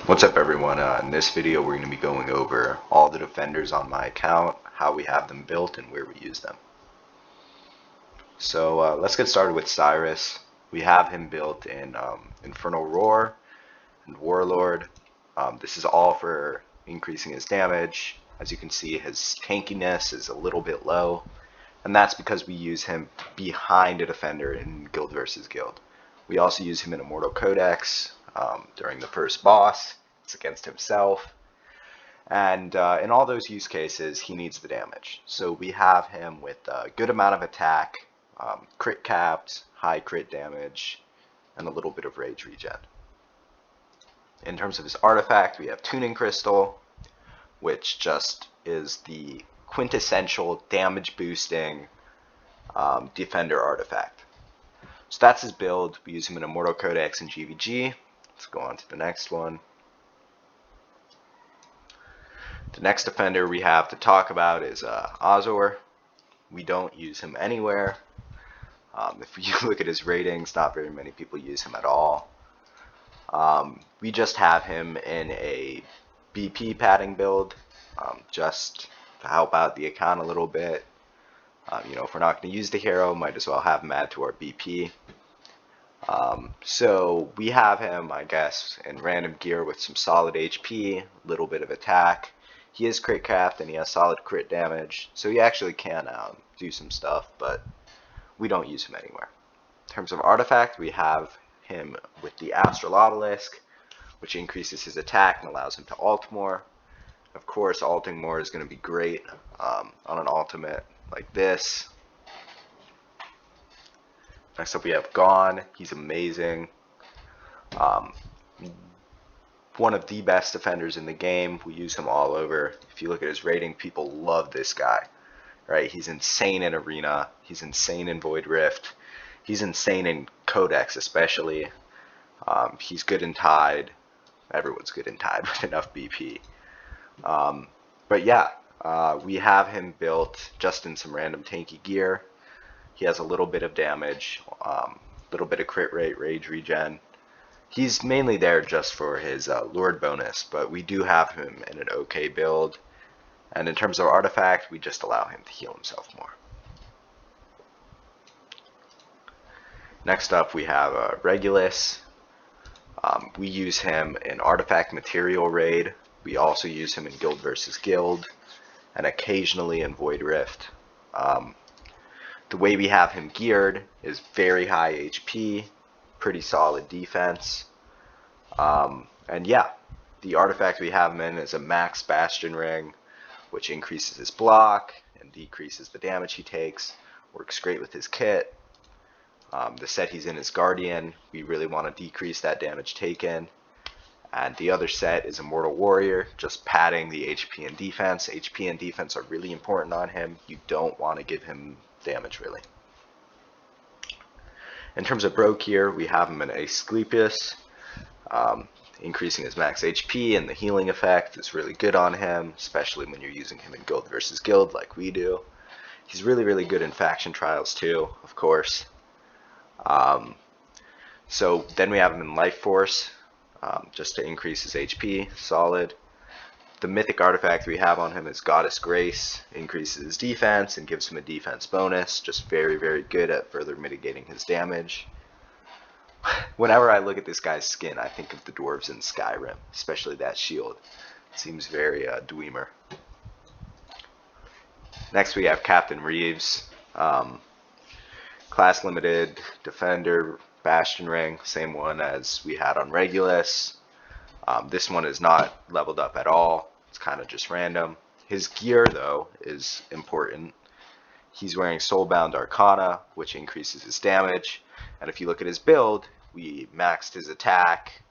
What's up everyone, in this video we're going to be going over all the defenders on my account, how we have them built, and where we use them. So let's get started with Cyrus. We have him built in Infernal Roar and Warlord. This is all for increasing his damage. As you can see, his tankiness is a little bit low, and that's because we use him behind a defender in Guild versus Guild. We also use him in Immortal Codex during the first boss. It's against himself. And in all those use cases, he needs the damage. So we have him with a good amount of attack, crit capped, high crit damage, and a little bit of rage regen. In terms of his artifact, we have Tuning Crystal, which just is the quintessential damage boosting defender artifact. So that's his build. We use him in Immortal Codex and GVG. Let's go on to the next one. The next defender we have to talk about is Azor. We don't use him anywhere. If you look at his ratings, not very many people use him at all. We just have him in a BP padding build, just to help out the account a little bit. If we're not going to use the hero, might as well have him add to our BP. So we have him, I guess, in random gear with some solid HP, a little bit of attack. He is crit capped and he has solid crit damage, so he actually can do some stuff, but we don't use him anywhere. In terms of artifact, we have him with the Astral Obelisk, which increases his attack and allows him to ult more. Of course, ulting more is going to be great on an ultimate like this. Next up we have Gone. He's amazing. One of the best defenders in the game. We use him all over. If you look at his rating, people love this guy. Right? He's insane in Arena. He's insane in Void Rift. He's insane in Codex especially. He's good in Tide. Everyone's good in Tide with enough BP. But yeah, we have him built just in some random tanky gear. He has a little bit of damage, little bit of crit rate, rage regen. He's mainly there just for his Lord bonus, but we do have him in an okay build. And in terms of artifact, we just allow him to heal himself more. Next up, we have Regulus. We use him in Artifact Material Raid. We also use him in Guild versus Guild, and occasionally in Void Rift. The way we have him geared is very high HP, pretty solid defense. And yeah, the artifact we have him in is a Max Bastion Ring, which increases his block and decreases the damage he takes. Works great with his kit. The set he's in is Guardian. We really want to decrease that damage taken. And the other set is Immortal Warrior, just padding the HP and defense. HP and defense are really important on him. You don't want to give him damage really. In terms of Broke here, we have him in Asclepius. Increasing his max HP and the healing effect is really good on him, especially when you're using him in Guild versus Guild like we do. He's really, really good in faction trials too, of course. So then we have him in Life Force, just to increase his HP, solid. The mythic artifact we have on him is Goddess Grace, increases his defense and gives him a defense bonus, just very, very good at further mitigating his damage. Whenever I look at this guy's skin, I think of the dwarves in Skyrim, especially that shield. It seems very dweemer. Next we have Captain Reeves, class limited, defender, Bastion Ring, same one as we had on Regulus. This one is not leveled up at all. It's kind of just random. His gear, though, is important. He's wearing Soulbound Arcana, which increases his damage. And if you look at his build, we maxed his attack,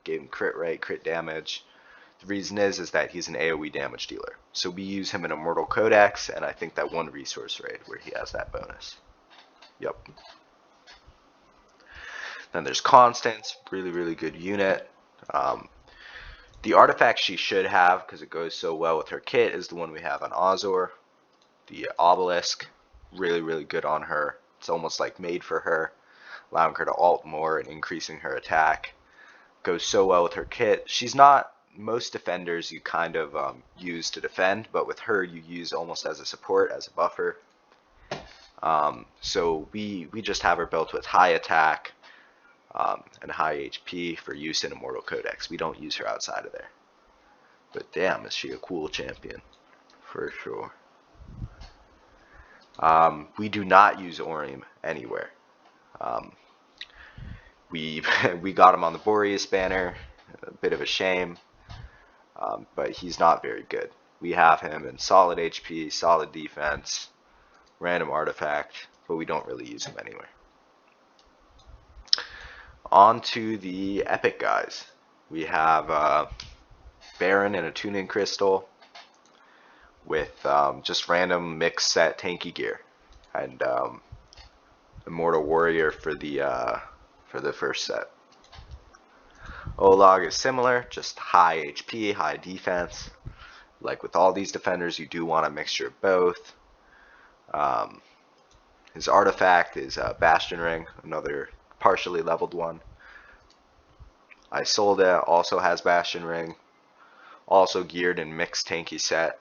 gave him crit rate, crit damage. The reason is that he's an AoE damage dealer. So we use him in Immortal Codex, and I think that one resource raid where he has that bonus. Yep. Then there's Constance, really, really good unit. The artifact she should have, because it goes so well with her kit, is the one we have on Azor. The Obelisk, really, really good on her. It's almost like made for her, allowing her to ult more and increasing her attack. Goes so well with her kit. She's not most defenders you kind of use to defend, but with her you use almost as a support, as a buffer. So we just have her built with high attack and high HP for use in Immortal Codex. We don't use her outside of there. But damn, is she a cool champion, for sure. We do not use Orium anywhere. We we got him on the Boreas banner, a bit of a shame, but he's not very good. We have him in solid HP, solid defense, random artifact, but we don't really use him anywhere. On to the epic guys. We have Baron and a tuning crystal with just random mixed set tanky gear, and Immortal Warrior for the first set. Olag is similar, just high HP, high defense. Like with all these defenders, you do want a mixture of both. His artifact is Bastion Ring, another partially leveled one. Isolde also has Bastion Ring, also geared in mixed tanky set.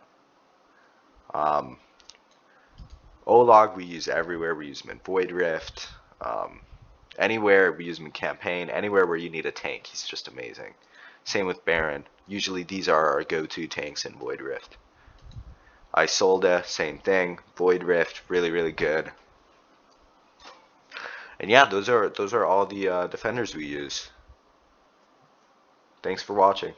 Olag we use everywhere. We use him in Void Rift. Anywhere we use him in campaign. Anywhere where you need a tank, he's just amazing. Same with Baron. Usually these are our go-to tanks in Void Rift. Isolde, same thing. Void Rift, really good. And yeah, those are all the defenders we use. Thanks for watching.